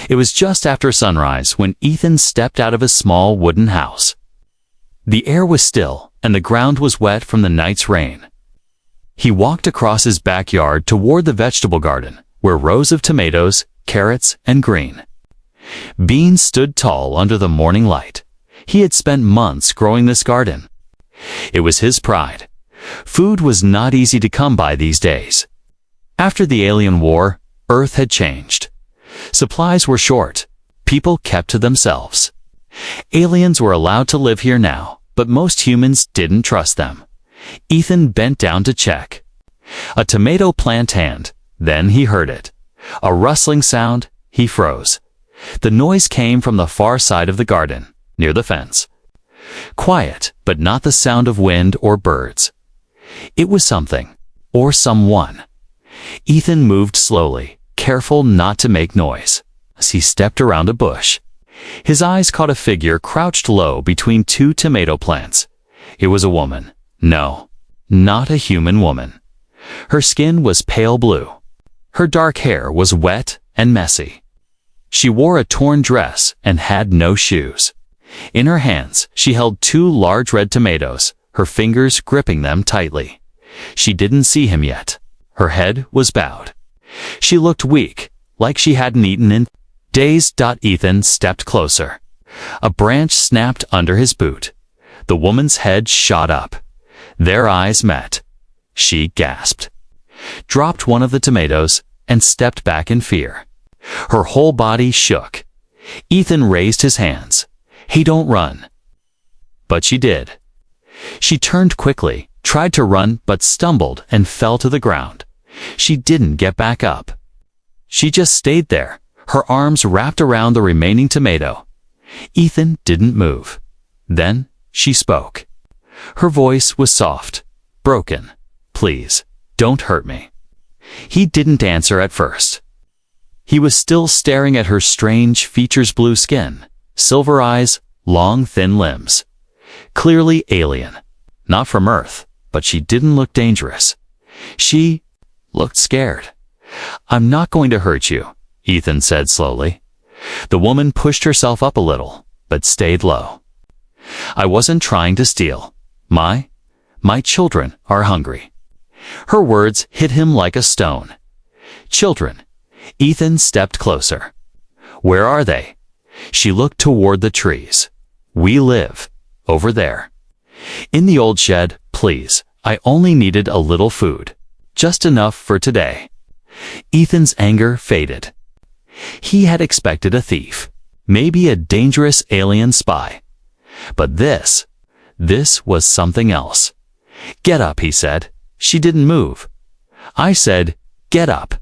It was just after sunrise when Ethan stepped out of his small wooden house. The air was still, and the ground was wet from the night's rain. He walked across his backyard toward the vegetable garden, where rows of tomatoes, carrots, and green beans stood tall under the morning light. He had spent months growing this garden. It was his pride. Food was not easy to come by these days. After the alien war, Earth had changed. Supplies were short. People kept to themselves. Aliens were allowed to live here now, but most humans didn't trust them. Ethan bent down to check. A tomato plant hand. Then he heard it. A rustling sound. He froze. The noise came from the far side of the garden, near the fence. Quiet, but not the sound of wind or birds. It was something, or someone. Ethan moved slowly, careful not to make noise, as he stepped around a bush. His eyes caught a figure crouched low between two tomato plants. It was a woman. No, not a human woman. Her skin was pale blue. Her dark hair was wet and messy. She wore a torn dress and had no shoes. In her hands, she held two large red tomatoes, her fingers gripping them tightly. She didn't see him yet. Her head was bowed. She looked weak, like she hadn't eaten in days. Ethan stepped closer. A branch snapped under his boot. The woman's head shot up. Their eyes met. She gasped, dropped one of the tomatoes, and stepped back in fear. Her whole body shook. Ethan raised his hands. "Hey, don't run." But she did. She turned quickly, tried to run, but stumbled and fell to the ground. She didn't get back up. She just stayed there, her arms wrapped around the remaining tomato. Ethan didn't move. Then she spoke. Her voice was soft, broken. "Please, don't hurt me." He didn't answer at first. He was still staring at her strange features, blue skin, silver eyes, long thin limbs. Clearly alien. Not from Earth, but she didn't look dangerous. She looked scared. "I'm not going to hurt you," Ethan said slowly. The woman pushed herself up a little, but stayed low. "I wasn't trying to steal. My children are hungry." Her words hit him like a stone. "Children." Ethan stepped closer. "Where are they?" She looked toward the trees. "We live over there. In the old shed, please. I only needed a little food. Just enough for today." Ethan's anger faded. He had expected a thief, maybe a dangerous alien spy. But this was something else. "Get up," he said. She didn't move. "I said, get up.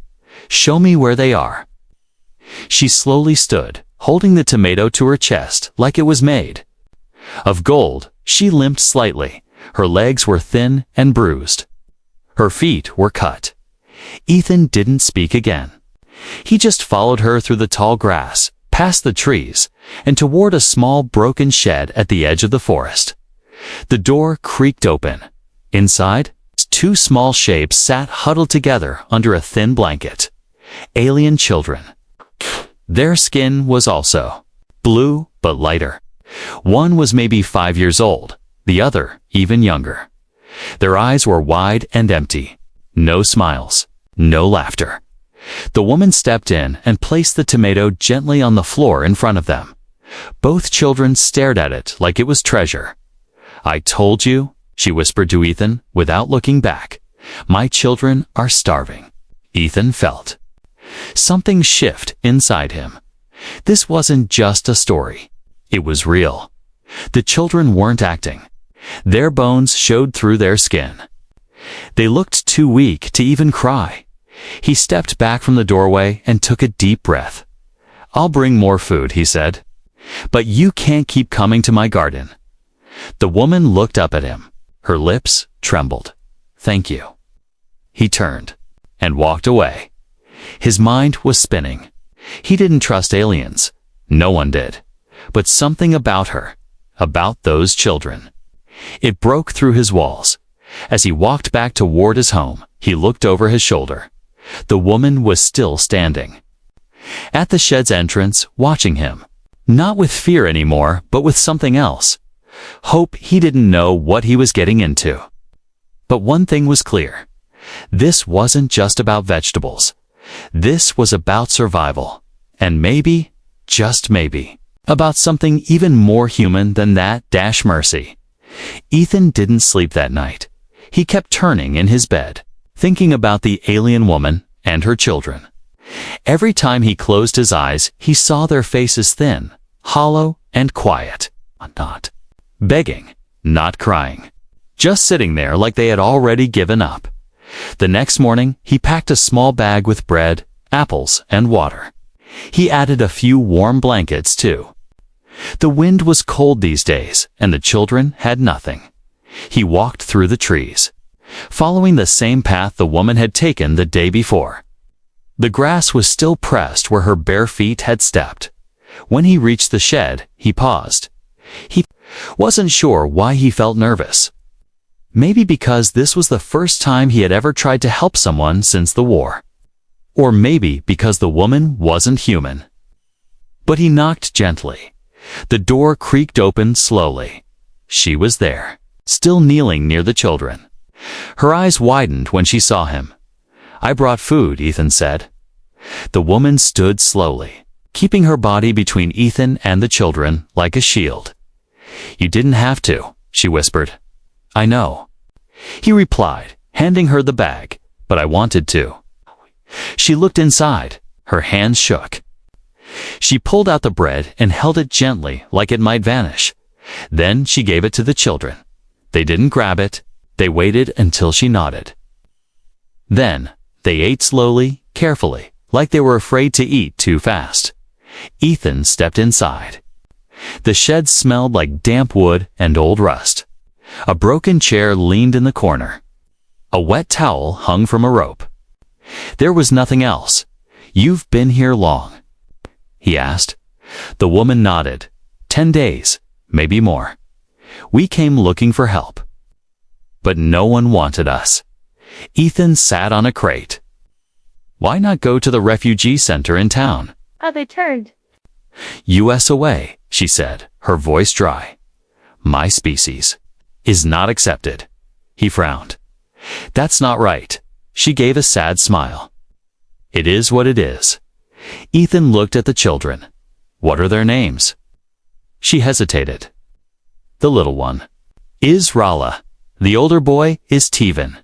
Show me where they are." She slowly stood, holding the tomato to her chest like it was made of gold. She limped slightly. Her legs were thin and bruised. Her feet were cut. Ethan didn't speak again. He just followed her through the tall grass, past the trees, and toward a small broken shed at the edge of the forest. The door creaked open. Inside, two small shapes sat huddled together under a thin blanket. Alien children. Their skin was also blue, but lighter. One was maybe 5 years old, the other even younger. Their eyes were wide and empty. No smiles, no laughter. The woman stepped in and placed the tomato gently on the floor in front of them. Both children stared at it like it was treasure. "I told you," she whispered to Ethan without looking back. "My children are starving." Ethan felt something shift inside him. This wasn't just a story. It was real. The children weren't acting. Their bones showed through their skin. They looked too weak to even cry. He stepped back from the doorway and took a deep breath. "I'll bring more food," he said. "But you can't keep coming to my garden." The woman looked up at him. Her lips trembled. "Thank you." He turned and walked away. His mind was spinning. He didn't trust aliens. No one did. But something about her, about those children. It broke through his walls. As he walked back toward his home, he looked over his shoulder. The woman was still standing. at the shed's entrance, watching him. Not with fear anymore, but with something else. Hope he didn't know what he was getting into. But one thing was clear. This wasn't just about vegetables. This was about survival. And maybe, just maybe, about something even more human than that - mercy. Ethan didn't sleep that night. He kept turning in his bed, thinking about the alien woman and her children. Every time he closed his eyes, he saw their faces thin, hollow, and quiet. Not begging, not crying. Just sitting there like they had already given up. The next morning, he packed a small bag with bread, apples, and water. He added a few warm blankets, too. The wind was cold these days, and the children had nothing. He walked through the trees, following the same path the woman had taken the day before. The grass was still pressed where her bare feet had stepped. When he reached the shed, he paused. He wasn't sure why he felt nervous. Maybe because this was the first time he had ever tried to help someone since the war. Or maybe because the woman wasn't human. But he knocked gently. The door creaked open slowly. She was there, still kneeling near the children. Her eyes widened when she saw him. "I brought food," Ethan said. The woman stood slowly, keeping her body between Ethan and the children like a shield. "You didn't have to," she whispered. "I know," he replied, handing her the bag, "but I wanted to." She looked inside. Her hands shook. She pulled out the bread and held it gently like it might vanish. Then she gave it to the children. They didn't grab it. They waited until she nodded. Then they ate slowly, carefully, like they were afraid to eat too fast. Ethan stepped inside. The shed smelled like damp wood and old rust. A broken chair leaned in the corner. A wet towel hung from a rope. There was nothing else. "You've been here long?" he asked. The woman nodded. 10 days, maybe more. "We came looking for help. But no one wanted us." Ethan sat on a crate. "Why not go to the refugee center in town?" Oh, they turned. "US away," she said, her voice dry. "My species is not accepted." He frowned. "That's not right." She gave a sad smile. "It is what it is." Ethan looked at the children. "What are their names?" She hesitated. "The little one is Rala. The older boy is Tevan.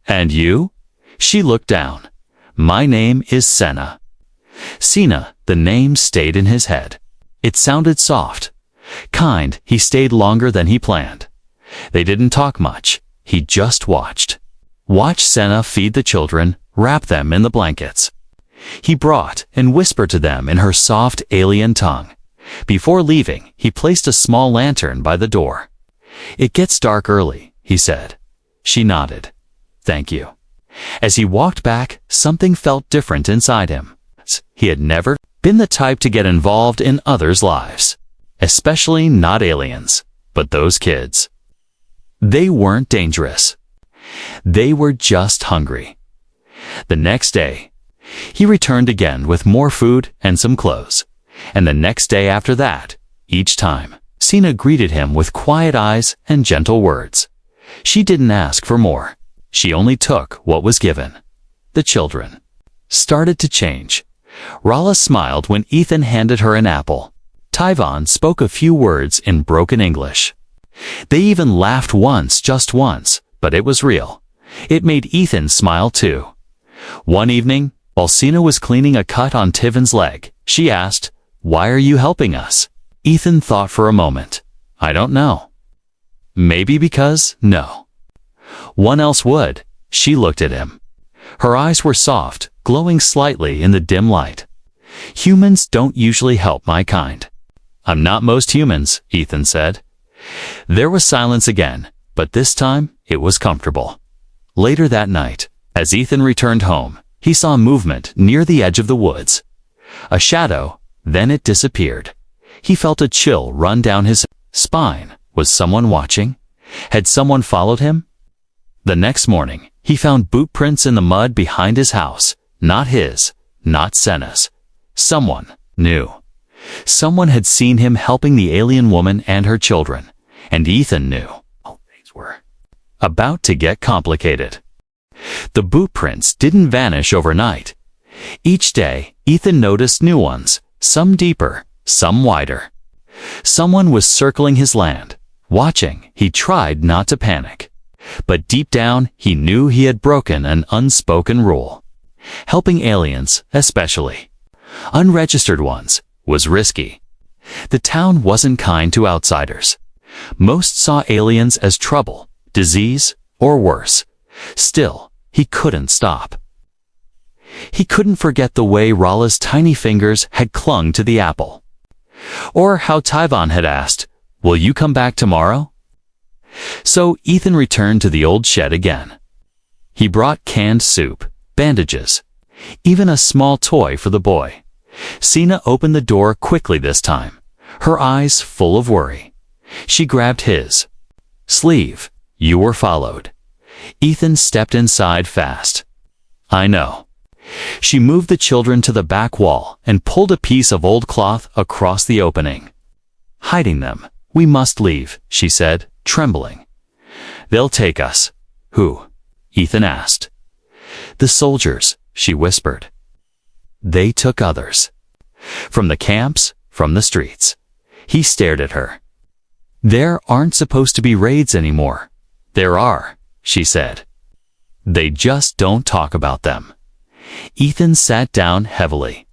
And you?" She looked down. "My name is Senna." Sina, the name stayed in his head. It sounded soft. Kind, he stayed longer than he planned. They didn't talk much. He just watched. Watched Senna feed the children, wrap them in the blankets. He brought and whispered to them in her soft alien tongue. Before leaving, he placed a small lantern by the door. "It gets dark early," he said. She nodded. "Thank you." As he walked back, something felt different inside him. He had never been the type to get involved in others' lives. Especially not aliens, but those kids. They weren't dangerous. They were just hungry. The next day, he returned again with more food and some clothes. And the next day after that, each time, Sina greeted him with quiet eyes and gentle words. She didn't ask for more. She only took what was given. The children started to change. Rala smiled when Ethan handed her an apple. Tyvon spoke a few words in broken English. They even laughed once, just once, but it was real. It made Ethan smile too. One evening, while Sina was cleaning a cut on Tivan's leg, she asked, "Why are you helping us?" Ethan thought for a moment. "I don't know." "Maybe because no one else would." She looked at him. Her eyes were soft, glowing slightly in the dim light. "Humans don't usually help my kind." "I'm not most humans," Ethan said. There was silence again, but this time it was comfortable. Later that night, as Ethan returned home, he saw movement near the edge of the woods. A shadow, then it disappeared. He felt a chill run down his spine. Was someone watching? Had someone followed him? The next morning, he found boot prints in the mud behind his house. Not his, not Senna's. Someone knew. Someone had seen him helping the alien woman and her children, and Ethan knew. Things were about to get complicated. The boot prints didn't vanish overnight. Each day, Ethan noticed new ones, some deeper, some wider. Someone was circling his land. Watching, he tried not to panic. But deep down, he knew he had broken an unspoken rule. Helping aliens, especially unregistered ones, was risky. The town wasn't kind to outsiders. Most saw aliens as trouble, disease, or worse. Still, he couldn't stop. He couldn't forget the way Rala's tiny fingers had clung to the apple. Or how Tyvon had asked, "Will you come back tomorrow?" So Ethan returned to the old shed again. He brought canned soup, bandages, even a small toy for the boy. Sina opened the door quickly this time, her eyes full of worry. She grabbed his sleeve. "You were followed." Ethan stepped inside fast. "I know." She moved the children to the back wall and pulled a piece of old cloth across the opening. "Hiding them. We must leave," she said, trembling. "They'll take us." "Who?" Ethan asked. "The soldiers," she whispered. "They took others. From the camps, from the streets." He stared at her. "There aren't supposed to be raids anymore." "There are," she said. "They just don't talk about them." Ethan sat down heavily.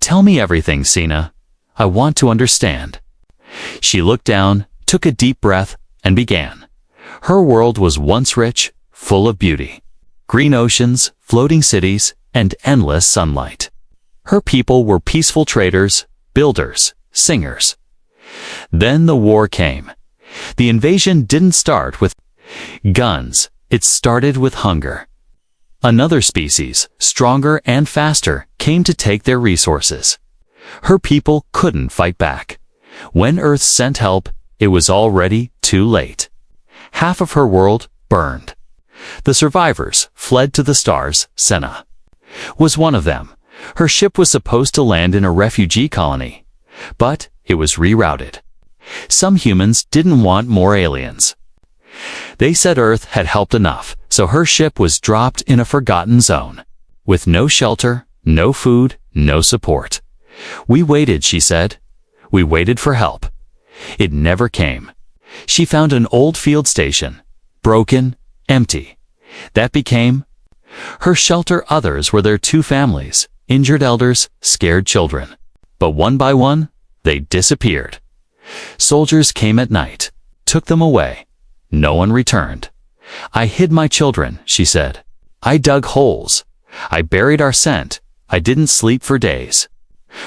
"Tell me everything, Sina. I want to understand." She looked down, took a deep breath, and began. Her world was once rich, full of beauty. Green oceans, floating cities, and endless sunlight. Her people were peaceful traders, builders, singers. Then the war came. The invasion didn't start with guns. It started with hunger. Another species, stronger and faster, came to take their resources. Her people couldn't fight back. When Earth sent help, it was already too late. Half of her world burned. The survivors fled to the stars. Senna was one of them. Her ship was supposed to land in a refugee colony, but it was rerouted. Some humans didn't want more aliens. They said Earth had helped enough, so her ship was dropped in a forgotten zone, with no shelter, no food, no support. "We waited," she said. "We waited for help. It never came." She found an old field station, broken, empty. That became her shelter. Others were their two families, injured elders, scared children. But one by one, they disappeared. Soldiers came at night, took them away. No one returned. "I hid my children," she said. "I dug holes. I buried our scent. I didn't sleep for days."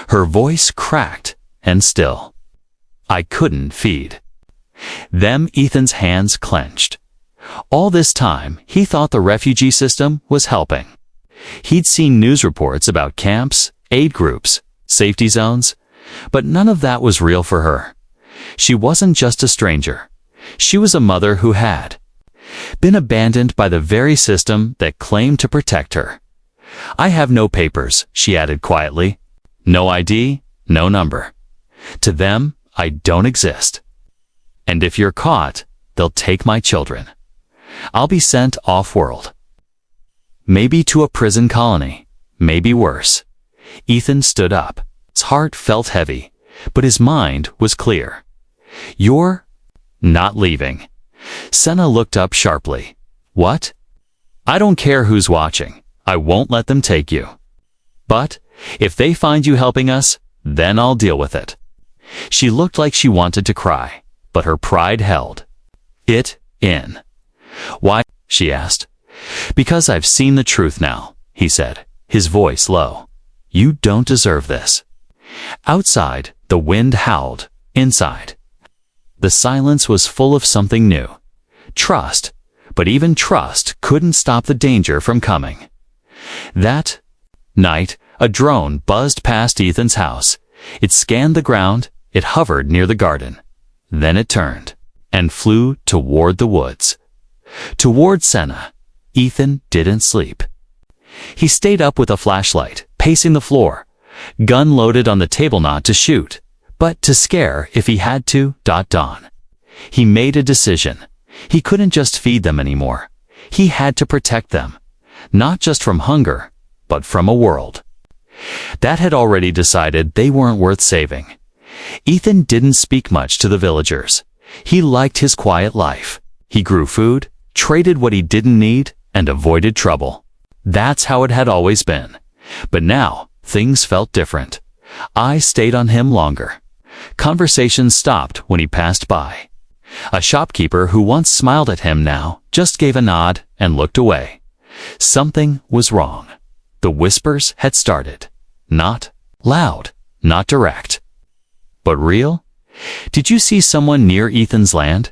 Her voice cracked and still. "I couldn't feed them." Ethan's hands clenched. All this time, he thought the refugee system was helping. He'd seen news reports about camps, aid groups, safety zones, but none of that was real for her. She wasn't just a stranger. She was a mother who had been abandoned by the very system that claimed to protect her. "I have no papers," she added quietly. "No ID, no number. To them, I don't exist. And if you're caught, they'll take my children. I'll be sent off-world. Maybe to a prison colony, maybe worse." Ethan stood up. His heart felt heavy, but his mind was clear. "You're not leaving." Senna looked up sharply. "What?" "I don't care who's watching. I won't let them take you. But if they find you helping us, then I'll deal with it." She looked like she wanted to cry, but her pride held it in. "Why?" she asked. "Because I've seen the truth now," he said, his voice low. "You don't deserve this." Outside, the wind howled. Inside, the silence was full of something new. Trust. But even trust couldn't stop the danger from coming. That night, a drone buzzed past Ethan's house. It scanned the ground. It hovered near the garden. Then it turned and flew toward the woods. Toward Senna. Ethan didn't sleep. He stayed up with a flashlight, pacing the floor. Gun loaded on the table, not to shoot, but to scare if he had to. Dawn. He made a decision. He couldn't just feed them anymore. He had to protect them, not just from hunger, but from a world that had already decided they weren't worth saving. Ethan didn't speak much to the villagers. He liked his quiet life. He grew food, traded what he didn't need, and avoided trouble. That's how it had always been. But now, things felt different. I stayed on him longer. Conversations stopped when he passed by. A shopkeeper who once smiled at him now just gave a nod and looked away. Something was wrong. The whispers had started. Not loud, not direct, but real. Did you see someone near Ethan's land?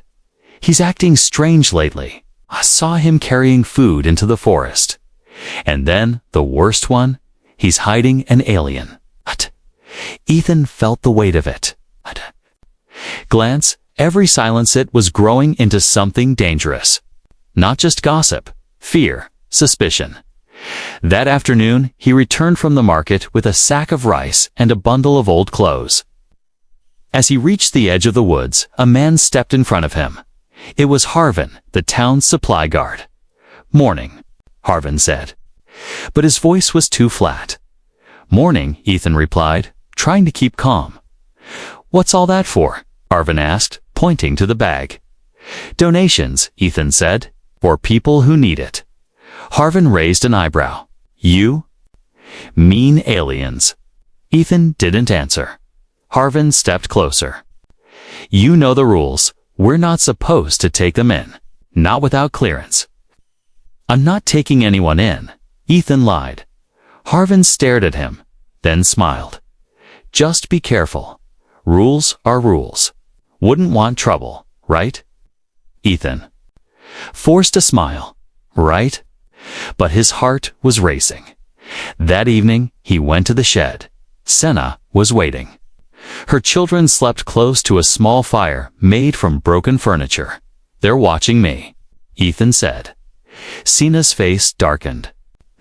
He's acting strange lately. I saw him carrying food into the forest. And then, the worst one, he's hiding an alien. Ethan felt the weight of it. Glance, every silence it was growing into something dangerous. Not just gossip, fear, suspicion. That afternoon, he returned from the market with a sack of rice and a bundle of old clothes. As he reached the edge of the woods, a man stepped in front of him. It was Harvin, the town's supply guard. "Morning," Harvin said. But his voice was too flat. "Morning," Ethan replied, trying to keep calm. "What's all that for?" Harvin asked, pointing to the bag. "Donations," Ethan said, "for people who need it." Harvin raised an eyebrow. "You mean aliens?" Ethan didn't answer. Harvin stepped closer. "You know the rules. We're not supposed to take them in. Not without clearance." "I'm not taking anyone in," Ethan lied. Harvin stared at him, then smiled. "Just be careful. Rules are rules. Wouldn't want trouble, right?" Ethan forced a smile. "Right?" But his heart was racing. That evening, he went to the shed. Senna was waiting. Her children slept close to a small fire made from broken furniture. "They're watching me," Ethan said. Senna's face darkened.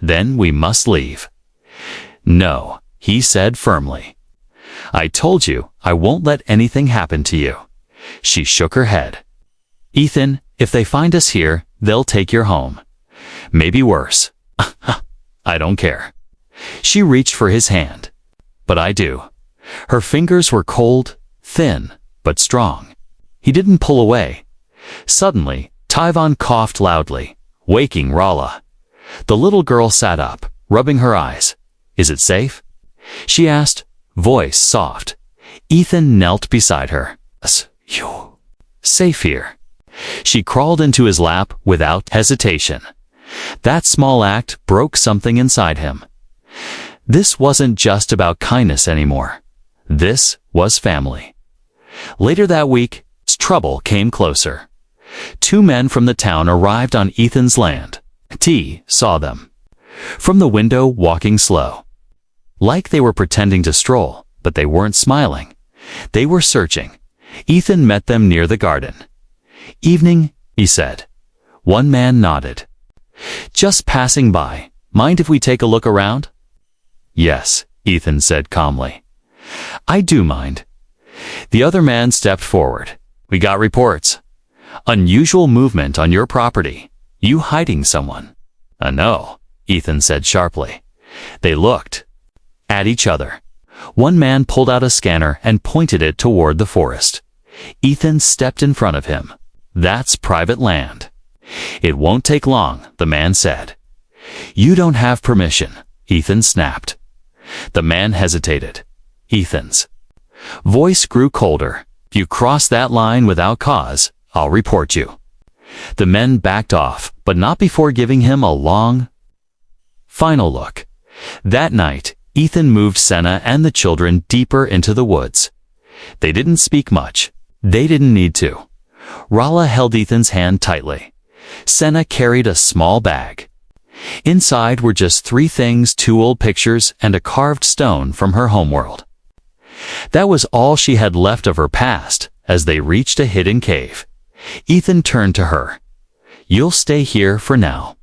"Then we must leave." "No," he said firmly. "I told you I won't let anything happen to you." She shook her head. "Ethan, if they find us here, they'll take your home. Maybe worse." "I don't care." She reached for his hand. "But I do." Her fingers were cold, thin, but strong. He didn't pull away. Suddenly, Tyvon coughed loudly, waking Rala. The little girl sat up, rubbing her eyes. "Is it safe?" she asked, voice soft. Ethan knelt beside her. "You safe here." She crawled into his lap without hesitation. That small act broke something inside him. This wasn't just about kindness anymore. This was family. Later that week, trouble came closer. Two men from the town arrived on Ethan's land. T saw them. From the window, walking slow. Like they were pretending to stroll, but they weren't smiling. They were searching. Ethan met them near the garden. "Evening," he said. One man nodded. "Just passing by. Mind if we take a look around?" "Yes," Ethan said calmly. "I do mind." The other man stepped forward. "We got reports. Unusual movement on your property. You hiding someone." "No," Ethan said sharply. They looked at each other. One man pulled out a scanner and pointed it toward the forest. Ethan stepped in front of him. "That's private land." "It won't take long," the man said. "You don't have permission," Ethan snapped. The man hesitated. Ethan's voice grew colder. "If you cross that line without cause, I'll report you." The men backed off, but not before giving him a long, final look. That night, Ethan moved Senna and the children deeper into the woods. They didn't speak much. They didn't need to. Rala held Ethan's hand tightly. Senna carried a small bag. Inside were just three things: 2 old pictures and a carved stone from her homeworld. That was all she had left of her past as they reached a hidden cave. Ethan turned to her. "You'll stay here for now.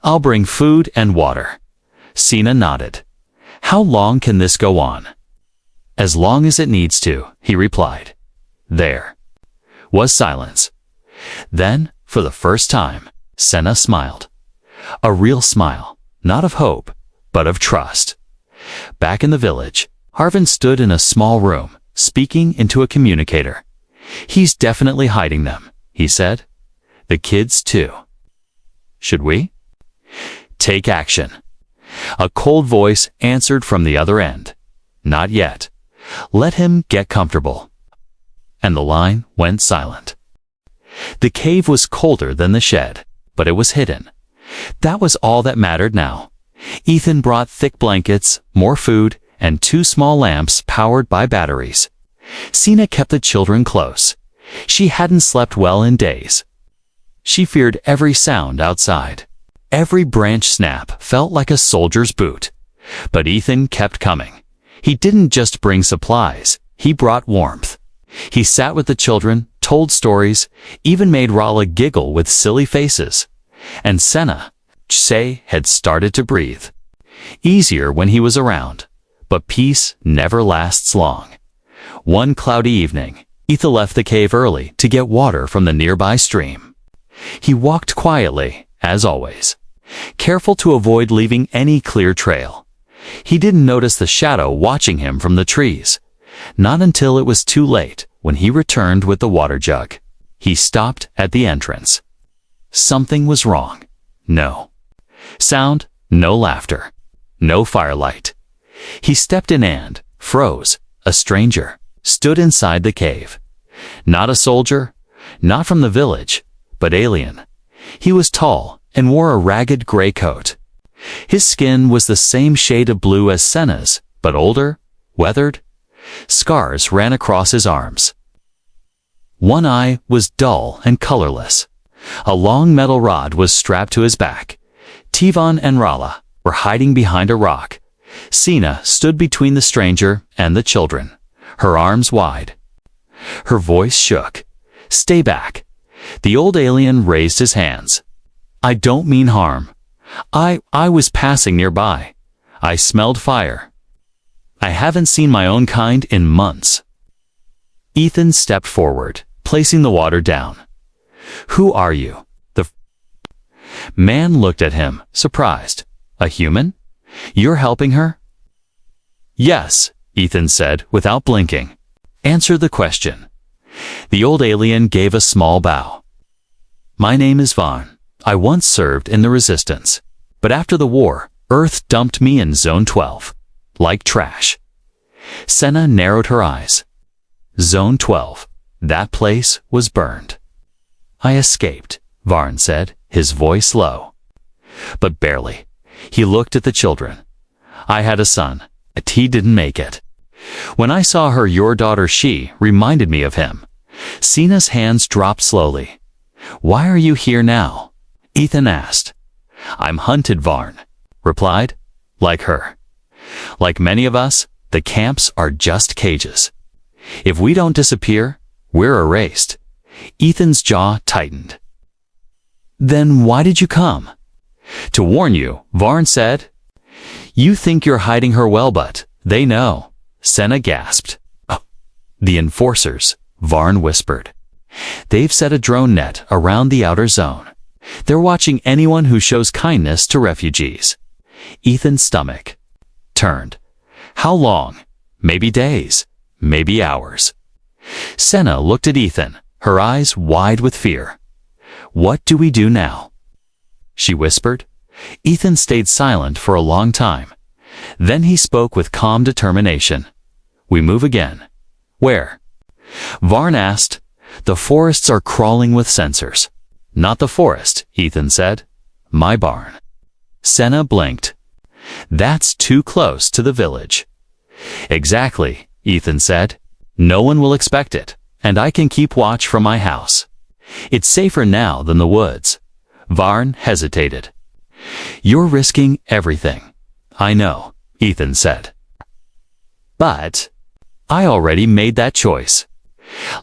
I'll bring food and water." Sina nodded. How long can this go on? As long as it needs to, he replied. There was silence. Then, for the first time, Senna smiled. A real smile, not of hope, but of trust. Back in the village, Harvin stood in a small room, speaking into a communicator. He's definitely hiding them, he said. The kids too. Should we take action? A cold voice answered from the other end. Not yet. Let him get comfortable. And the line went silent. The cave was colder than the shed, but it was hidden. That was all that mattered now. Ethan brought thick blankets, more food, and 2 small lamps powered by batteries. Sina kept the children close. She hadn't slept well in days. She feared every sound outside. Every branch snap felt like a soldier's boot. But Ethan kept coming. He didn't just bring supplies, he brought warmth. He sat with the children, told stories, even made Rala giggle with silly faces. And Senna, Chse, had started to breathe. Easier when he was around. But peace never lasts long. One cloudy evening, Ethan left the cave early to get water from the nearby stream. He walked quietly, as always, careful to avoid leaving any clear trail. He didn't notice the shadow watching him from the trees. Not until it was too late when he returned with the water jug. He stopped at the entrance. Something was wrong. No sound, no laughter, no firelight. He stepped in and froze. A stranger stood inside the cave. Not a soldier, not from the village, but alien. He was tall and wore a ragged gray coat. His skin was the same shade of blue as Senna's, but older, weathered. Scars ran across his arms. One eye was dull and colorless. A long metal rod was strapped to his back. Tivan and Rala were hiding behind a rock. Sina stood between the stranger and the children, her arms wide. Her voice shook. Stay back. The old alien raised his hands. I don't mean harm. I was passing nearby. I smelled fire. I haven't seen my own kind in months. Ethan stepped forward, placing the water down. Who are you? The man looked at him, surprised. A human? You're helping her? Yes, Ethan said without blinking. Answer the question. The old alien gave a small bow. My name is Vaughn. I once served in the resistance. But after the war, Earth dumped me in Zone 12. Like trash. Senna narrowed her eyes. Zone 12. That place was burned. I escaped, Varn said, his voice low. But barely. He looked at the children. I had a son, but he didn't make it. When I saw her, your daughter, she reminded me of him. Sina's hands dropped slowly. Why are you here now? Ethan asked. I'm hunted, Varn replied. Like her. Like many of us, the camps are just cages. If we don't disappear, we're erased. Ethan's jaw tightened. Then why did you come? To warn you, Varn said. You think you're hiding her well, but they know. Senna gasped. Oh, the enforcers, Varn whispered. They've set a drone net around the outer zone. They're watching anyone who shows kindness to refugees. Ethan's stomach turned. How long? Maybe days, maybe hours. Senna looked at Ethan, her eyes wide with fear. What do we do now? She whispered. Ethan stayed silent for a long time. Then he spoke with calm determination. We move again. Where? Varn asked. The forests are crawling with sensors. Not the forest, Ethan said. My barn. Senna blinked. That's too close to the village. Exactly, Ethan said. No one will expect it, and I can keep watch from my house. It's safer now than the woods. Varn hesitated. You're risking everything. I know, Ethan said. But I already made that choice.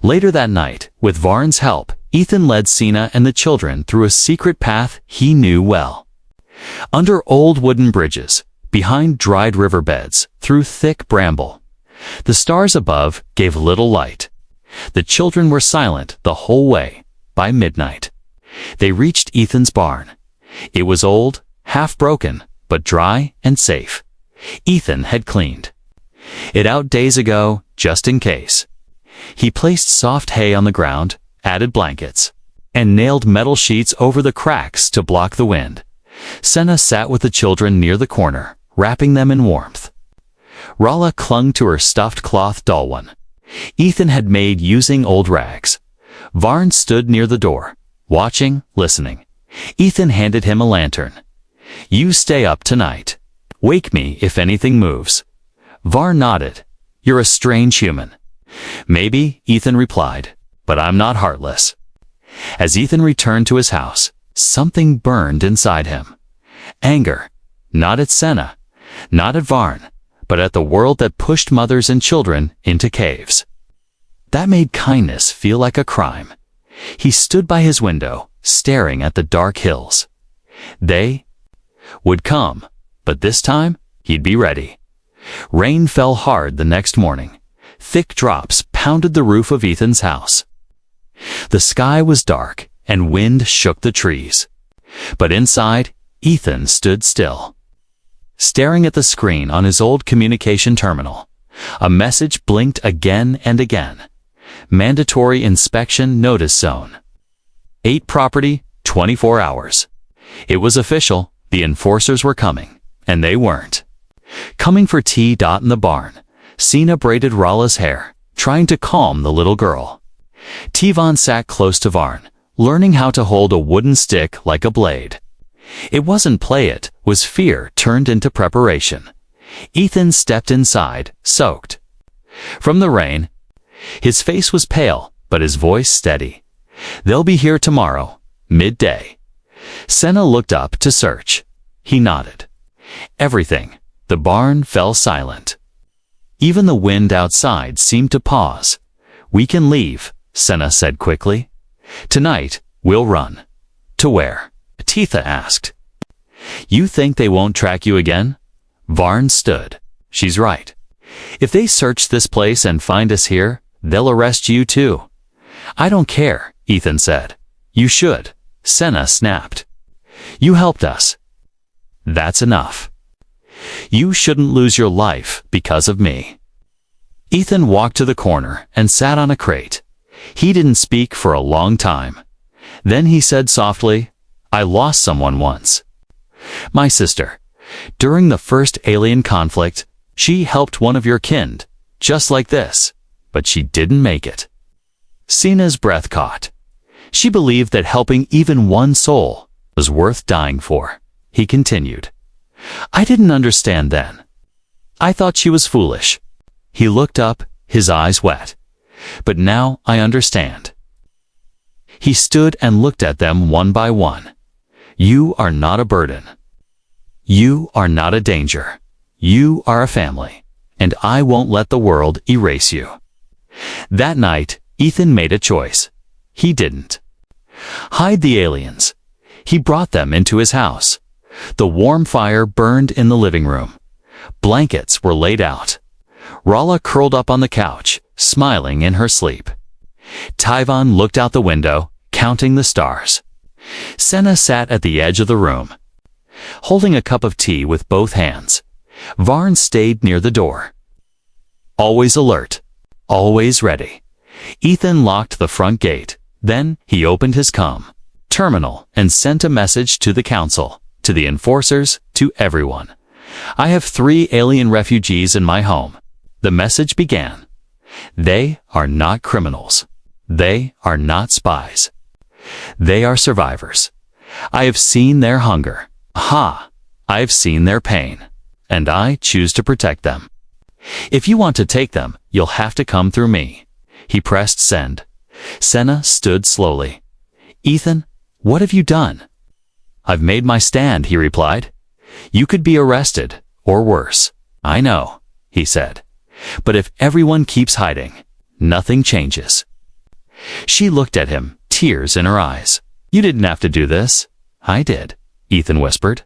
Later that night, with Varn's help, Ethan led Sina and the children through a secret path he knew well. Under old wooden bridges, behind dried riverbeds, through thick bramble. The stars above gave little light. The children were silent the whole way. By midnight, they reached Ethan's barn. It was old, half broken, but dry and safe. Ethan had cleaned it out days ago, just in case. He placed soft hay on the ground, added blankets, and nailed metal sheets over the cracks to block the wind. Senna sat with the children near the corner, wrapping them in warmth. Rala clung to her stuffed cloth doll one Ethan had made using old rags. Varn stood near the door, watching, listening. Ethan handed him a lantern. "You stay up tonight. Wake me if anything moves." Varn nodded. "You're a strange human." "Maybe," Ethan replied, "but I'm not heartless." As Ethan returned to his house, something burned inside him. Anger, not at Senna, not at Varn, but at the world that pushed mothers and children into caves. That made kindness feel like a crime. He stood by his window, staring at the dark hills. They would come, but this time he'd be ready. Rain fell hard the next morning. Thick drops pounded the roof of Ethan's house. The sky was dark, and wind shook the trees. But inside, Ethan stood still, staring at the screen on his old communication terminal. A message blinked again and again. Mandatory inspection notice zone. 8 property, 24 hours. It was official. The enforcers were coming, and they weren't coming for T. in the barn. Sina braided Rala's hair, trying to calm the little girl. Tivan sat close to Varn, learning how to hold a wooden stick like a blade. It wasn't play, it was fear turned into preparation. Ethan stepped inside, soaked from the rain. His face was pale, but his voice steady. "They'll be here tomorrow, midday." Senna looked up to search. He nodded. Everything. The barn fell silent. Even the wind outside seemed to pause. "We can leave," Senna said quickly. "Tonight, we'll run." "To where?" Titha asked. "You think they won't track you again?" Varn stood. "She's right. If they search this place and find us here, they'll arrest you too." "I don't care," Ethan said. "You should," Senna snapped. "You helped us. That's enough. You shouldn't lose your life because of me." Ethan walked to the corner and sat on a crate. He didn't speak for a long time. Then he said softly, "I lost someone once. My sister. During the first alien conflict, she helped one of your kin, just like this, but she didn't make it." Sina's breath caught. She believed that helping even one soul was worth dying for. He continued, "I didn't understand then. I thought she was foolish." He looked up, his eyes wet. "But now I understand." He stood and looked at them one by one. "You are not a burden. You are not a danger. You are a family, and I won't let the world erase you." That night, Ethan made a choice. He didn't hide the aliens. He brought them into his house. The warm fire burned in the living room. Blankets were laid out. Rala curled up on the couch, smiling in her sleep. Tivan looked out the window, counting the stars. Senna sat at the edge of the room, holding a cup of tea with both hands. Varn stayed near the door, always alert, always ready. Ethan locked the front gate. Then he opened his terminal and sent a message to the council, to the enforcers, to everyone. "I have 3 alien refugees in my home." The message began. "They are not criminals. They are not spies. They are survivors. I have seen their hunger. I have seen their pain. And I choose to protect them. If you want to take them, you'll have to come through me." He pressed send. Senna stood slowly. "Ethan, what have you done?" "I've made my stand," he replied. "You could be arrested, or worse." "I know," he said. "But if everyone keeps hiding, nothing changes." She looked at him, tears in her eyes. "You didn't have to do this." "I did," Ethan whispered.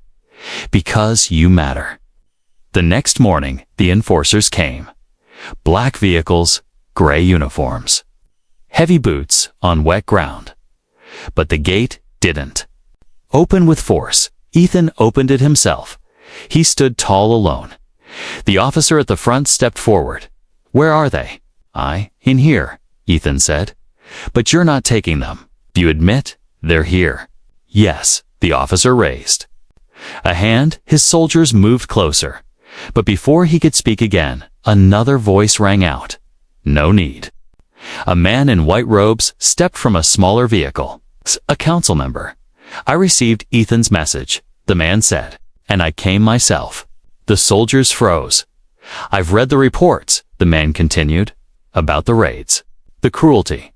"Because you matter." The next morning, the enforcers came. Black vehicles, gray uniforms. Heavy boots on wet ground. But the gate didn't open with force. Ethan opened it himself. He stood tall alone. The officer at the front stepped forward. "Where are they?" "In here," Ethan said. "But you're not taking them. You admit they're here?" "Yes," the officer raised a hand. His soldiers moved closer. But before he could speak again, another voice rang out. "No need." A man in white robes stepped from a smaller vehicle. "A council member. I received Ethan's message," the man said, "and I came myself." The soldiers froze. "I've read the reports," the man continued, "about the raids, the cruelty,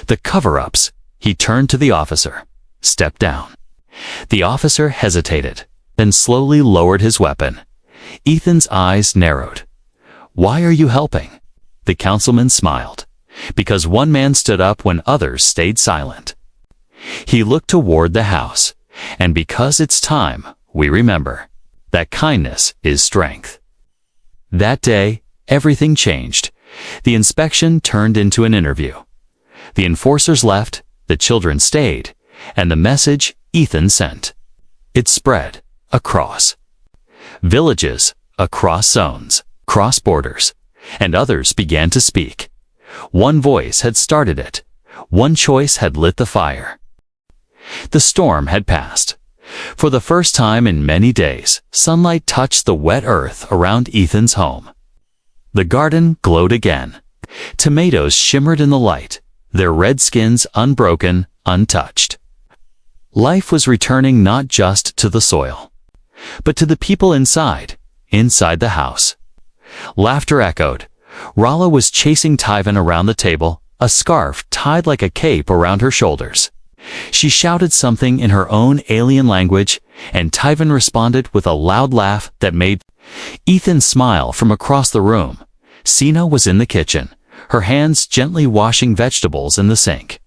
the cover-ups." He turned to the officer. "Step down." The officer hesitated, then slowly lowered his weapon. Ethan's eyes narrowed. "Why are you helping?" The councilman smiled. "Because one man stood up when others stayed silent." He looked toward the house. "And because it's time we remember that kindness is strength." That day, everything changed. The inspection turned into an interview. The enforcers left, the children stayed, and the message Ethan sent. It spread across villages, across zones, across borders, and others began to speak. One voice had started it. One choice had lit the fire. The storm had passed. For the first time in many days, sunlight touched the wet earth around Ethan's home. The garden glowed again. Tomatoes shimmered in the light, their red skins unbroken, untouched. Life was returning not just to the soil, but to the people inside the house. Laughter echoed. Rala was chasing Tyvan around the table, a scarf tied like a cape around her shoulders. She shouted something in her own alien language, and Tyvan responded with a loud laugh that made Ethan smile from across the room. Sina was in the kitchen, her hands gently washing vegetables in the sink.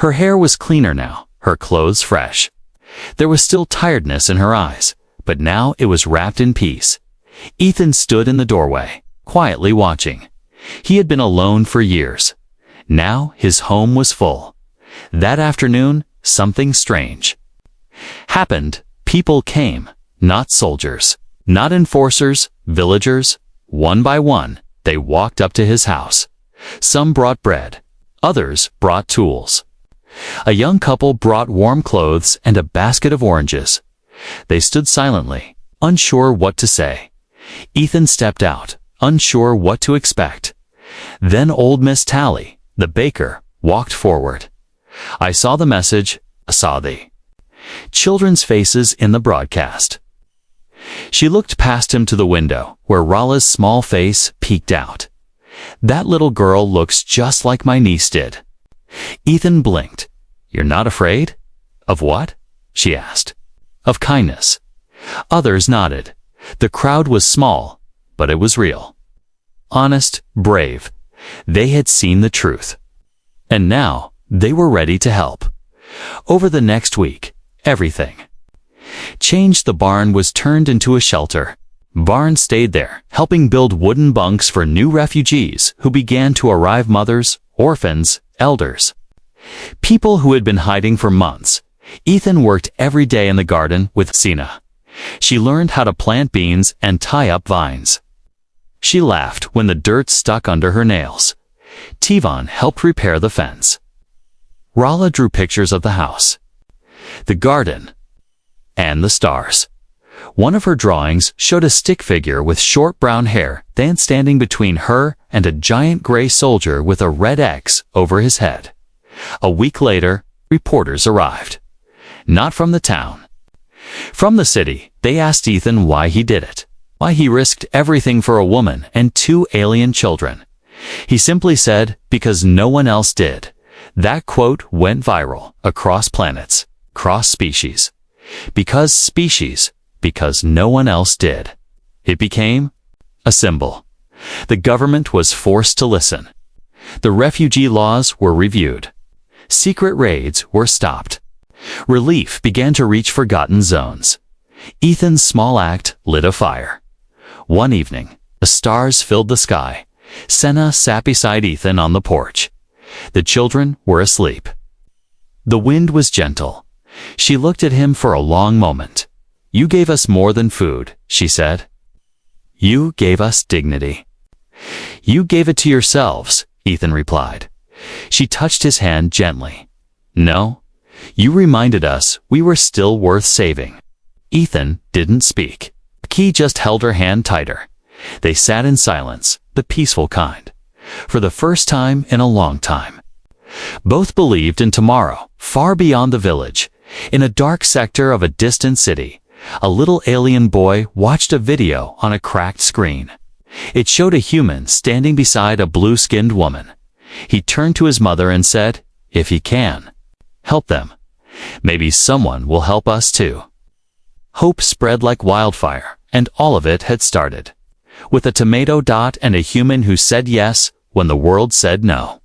Her hair was cleaner now, her clothes fresh. There was still tiredness in her eyes, but now it was wrapped in peace. Ethan stood in the doorway, quietly watching. He had been alone for years. Now his home was full. That afternoon, something strange happened. People came, not soldiers, not enforcers, villagers. One by one, they walked up to his house. Some brought bread, others brought tools. A young couple brought warm clothes and a basket of oranges. They stood silently, unsure what to say. Ethan stepped out, unsure what to expect. Then old Miss Tally, the baker, walked forward. "I saw the message, saw the children's faces in the broadcast." She looked past him to the window, where Rala's small face peeked out. "That little girl looks just like my niece did." Ethan blinked. "You're not afraid?" "Of what?" she asked. "Of kindness." Others nodded. The crowd was small, but it was real. Honest, brave. They had seen the truth. And now, they were ready to help. Over the next week, everything changed. The barn was turned into a shelter. Barn stayed there, helping build wooden bunks for new refugees who began to arrive: mothers, orphans, elders, people who had been hiding for months. Ethan worked every day in the garden with Sina. She learned how to plant beans and tie up vines. She laughed when the dirt stuck under her nails. Tivan helped repair the fence. Rala drew pictures of the house, the garden, and the stars. One of her drawings showed a stick figure with short brown hair then standing between her and a giant gray soldier with a red X over his head. A week later, reporters arrived. Not from the town. From the city. They asked Ethan why he did it, why he risked everything for a woman and 2 alien children. He simply said, "Because no one else did." That quote went viral across planets, across species. Because no one else did. It became a symbol. The government was forced to listen. The refugee laws were reviewed. Secret raids were stopped. Relief began to reach forgotten zones. Ethan's small act lit a fire. One evening, the stars filled the sky. Senna sat beside Ethan on the porch. The children were asleep. The wind was gentle. She looked at him for a long moment. "You gave us more than food," she said. "You gave us dignity." "You gave it to yourselves," Ethan replied. She touched his hand gently. "No, you reminded us we were still worth saving." Ethan didn't speak. He just held her hand tighter. They sat in silence, the peaceful kind, for the first time in a long time. Both believed in tomorrow, far beyond the village. In a dark sector of a distant city, a little alien boy watched a video on a cracked screen. It showed a human standing beside a blue-skinned woman. He turned to his mother and said, "If he can, help them. Maybe someone will help us too." Hope spread like wildfire, and all of it had started with a tomato dot and a human who said yes when the world said no.